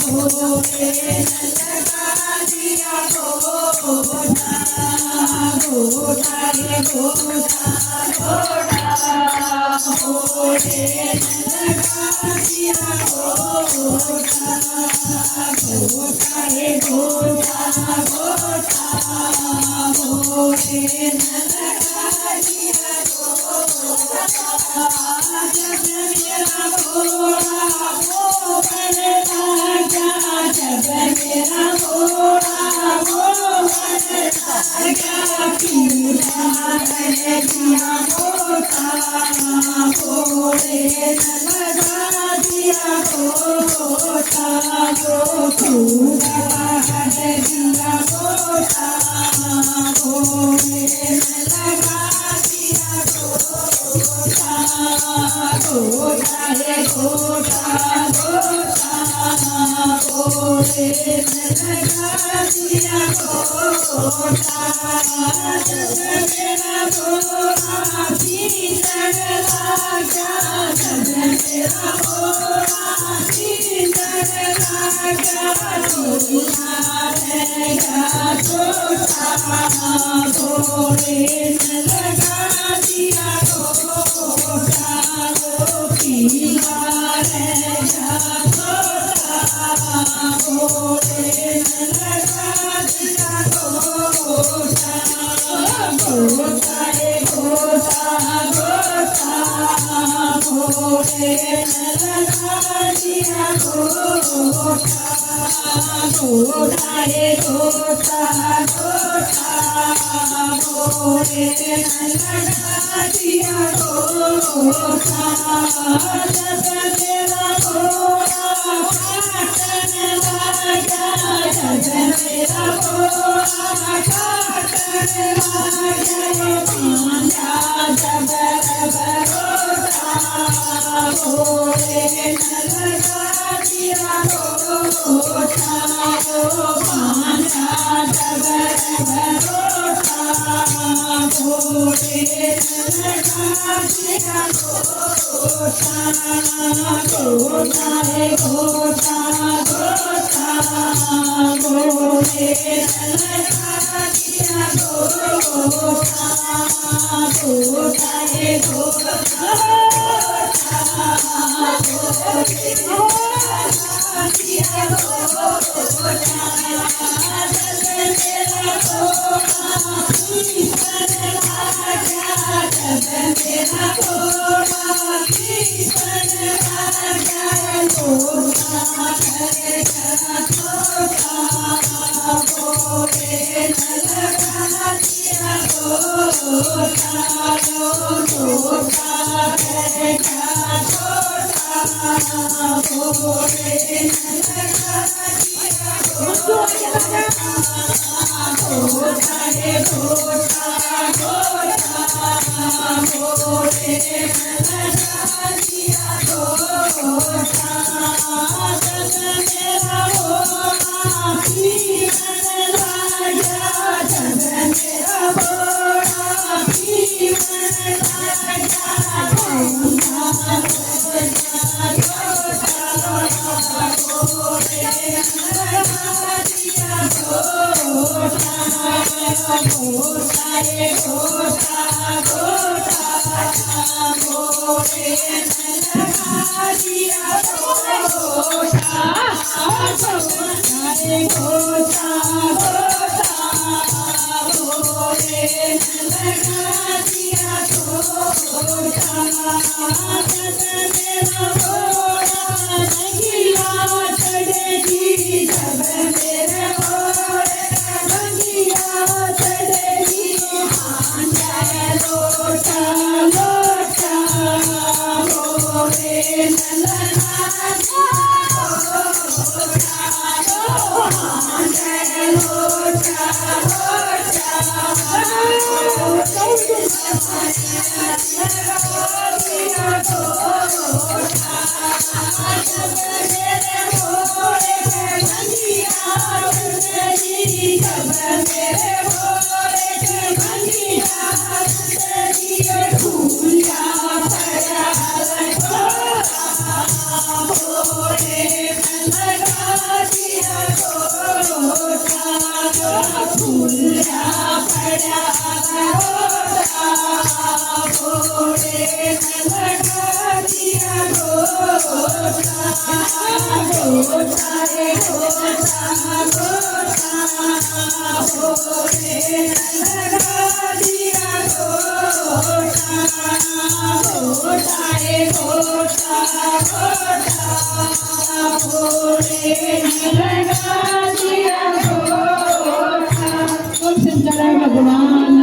भोले लगा दिया गोटा गोटा रे गोटा गोटा भोले लगा दिया गोटा गोटा रे गोटा गोटा भोले लगा दिया गोटा जब मेरा भोला मोहन राजा जब मेरा भोला मोहन राजा पीला है दिया गोटा भोले लगा दिया गोटा गोपूरा है दिया गोटा भोले लगा दिया गोटा गोटा रे गोटा गोटा भोले लगा दिया गोटा जब मेरा भोला भीतर लागा जब मेरा भोला भीतर लागा भोला रहेगा छोटा भोले लगा दिया गोटा पीला रहेगा छोटा भोले लगा दिया गोटा गोटा रे गोटा गोटा भोले लगा दिया गोटा गोटा रे गोटा गोटा भोले लगा दिया गोटा जब मेरा भोला काटन लगा जब मेरा भोला काटन लगा पांजा जब बरोटा भोले लगा दिया गोटा पांजा जब बरोटा भोले लगा दिया गोटा गोटा रे गोटा गोटा भोले लगा दिया गोटा गोटा रे गोटा भोले लगा दिया गोटा मेरा भोला भीतर लागा जब मेरा भोला भीतर लागा गोटा रहेगा छोटा भोले लगा दिया गोटा गोटा रहेगा छोटा भोले लगा दिया गोटा गोटा रे गोटा गोटा भोले लगा दिया गोटा जब मेरा भोला भीतर लागा जब मेरा भोला भीतर लागा गोटा भोले लगा दिया गोटा गोटा रे गोटा गोटा भोले लगा दिया गोटा गोटा रे गोटा गोटा भोले लगा दिया गोटा जब मेरा भोला रंगीला चढ़ेगी जब मेरे भोले रंगीला चढ़ेगी पांजा लोटा लोटा भोले लगा दिया गोटा पांजा लोटा लोटा भोले लगा ભગવાન